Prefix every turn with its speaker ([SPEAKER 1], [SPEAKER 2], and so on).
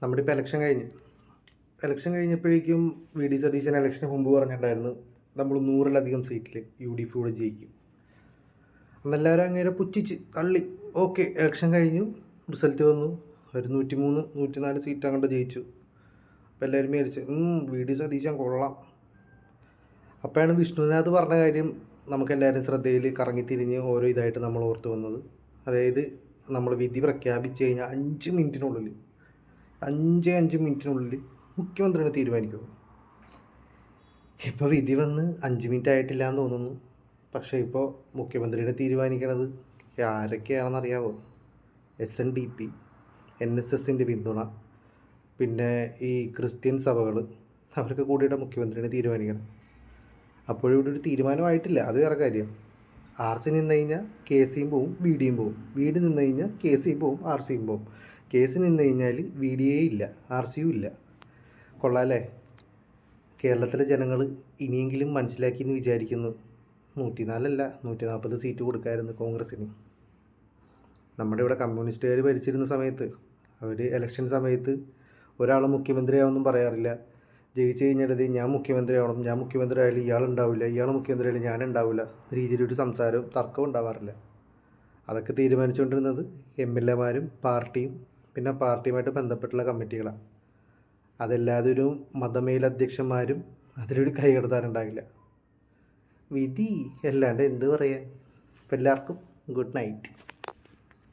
[SPEAKER 1] നമ്മുടെ ഇപ്പോൾ ഇലക്ഷൻ കഴിഞ്ഞപ്പോഴേക്കും വി ഡി സതീശൻ ഇലക്ഷന് മുമ്പ് പറഞ്ഞിട്ടുണ്ടായിരുന്നു നമ്മൾ 100-ലധികം സീറ്റിൽ UDF കൂടെ ജയിക്കും. അന്നെല്ലാവരും അങ്ങനെ പുച്ഛിച്ച് തള്ളി. ഓക്കെ, ഇലക്ഷൻ കഴിഞ്ഞു, റിസൾട്ട് വന്നു, ഒരു 103 104 സീറ്റ് അങ്ങോട്ട് ജയിച്ചു. അപ്പോൾ എല്ലാവരും വിചാരിച്ചു വി ഡി സതീശൻ കൊള്ളാം. അപ്പോഴാണ് വിഷ്ണുനാഥ് പറഞ്ഞ കാര്യം നമുക്കെല്ലാവരും ശ്രദ്ധയിൽ കറങ്ങിത്തിരിഞ്ഞ് ഓരോ ഇതായിട്ട് നമ്മൾ ഓർത്ത് വന്നത്. അതായത് നമ്മൾ വിധി പ്രഖ്യാപിച്ച് കഴിഞ്ഞാൽ 5 മിനിറ്റിനുള്ളിൽ മുഖ്യമന്ത്രിനെ തീരുമാനിക്കും. ഇപ്പോൾ വിധി വന്ന് 5 മിനിറ്റ് ആയിട്ടില്ല എന്ന് തോന്നുന്നു. പക്ഷേ ഇപ്പോൾ മുഖ്യമന്ത്രിനെ തീരുമാനിക്കണത് ആരൊക്കെയാണെന്നറിയാവോ? SNDP, NSSൻ്റെ പിന്തുണ, പിന്നെ ഈ ക്രിസ്ത്യൻ സഭകൾ, അവർക്ക് കൂടിയിട്ട് മുഖ്യമന്ത്രിനെ തീരുമാനിക്കണം. അപ്പോഴിവിടെ ഒരു തീരുമാനമായിട്ടില്ല, അത് വേറെ കാര്യം. RC നിന്ന് കഴിഞ്ഞാൽ KCയും പോവും, VDയും പോവും. VD നിന്ന് കഴിഞ്ഞാൽ KCയും പോവും, RCയും പോവും. കേസ് നിന്ന് കഴിഞ്ഞാൽ VDA ഇല്ല, RCയും ഇല്ല. കൊള്ളാമല്ലേ? കേരളത്തിലെ ജനങ്ങൾ ഇനിയെങ്കിലും മനസ്സിലാക്കി എന്ന് വിചാരിക്കുന്നു. 104 140 സീറ്റ് കൊടുക്കാമായിരുന്നു കോൺഗ്രസ്സിന്. നമ്മുടെ ഇവിടെ കമ്മ്യൂണിസ്റ്റുകാർ ഭരിച്ചിരുന്ന സമയത്ത് അവർ ഇലക്ഷൻ സമയത്ത് ഒരാൾ മുഖ്യമന്ത്രിയാവൊന്നും പറയാറില്ല. ജയിച്ചു കഴിഞ്ഞിട്ട് ഞാൻ മുഖ്യമന്ത്രി ആയാലും ഇയാളുണ്ടാവില്ല, ഇയാൾ മുഖ്യമന്ത്രി ആയാലും ഞാനുണ്ടാവില്ല രീതിയിലൊരു സംസാരവും തർക്കവും ഉണ്ടാവാറില്ല. അതൊക്കെ തീരുമാനിച്ചുകൊണ്ടിരുന്നത് MLA മാരും പാർട്ടിയും പിന്നെ പാർട്ടിയുമായിട്ട് ബന്ധപ്പെട്ടുള്ള കമ്മിറ്റികളാണ്. അതല്ലാതെ ഒരു മതമേലധ്യക്ഷന്മാരും അതിലൊരു കൈകടത്താനുണ്ടാകില്ല. വിധി അല്ലാണ്ട് എന്ത് പറയാൻ. അപ്പോൾ എല്ലാവർക്കും ഗുഡ് നൈറ്റ്.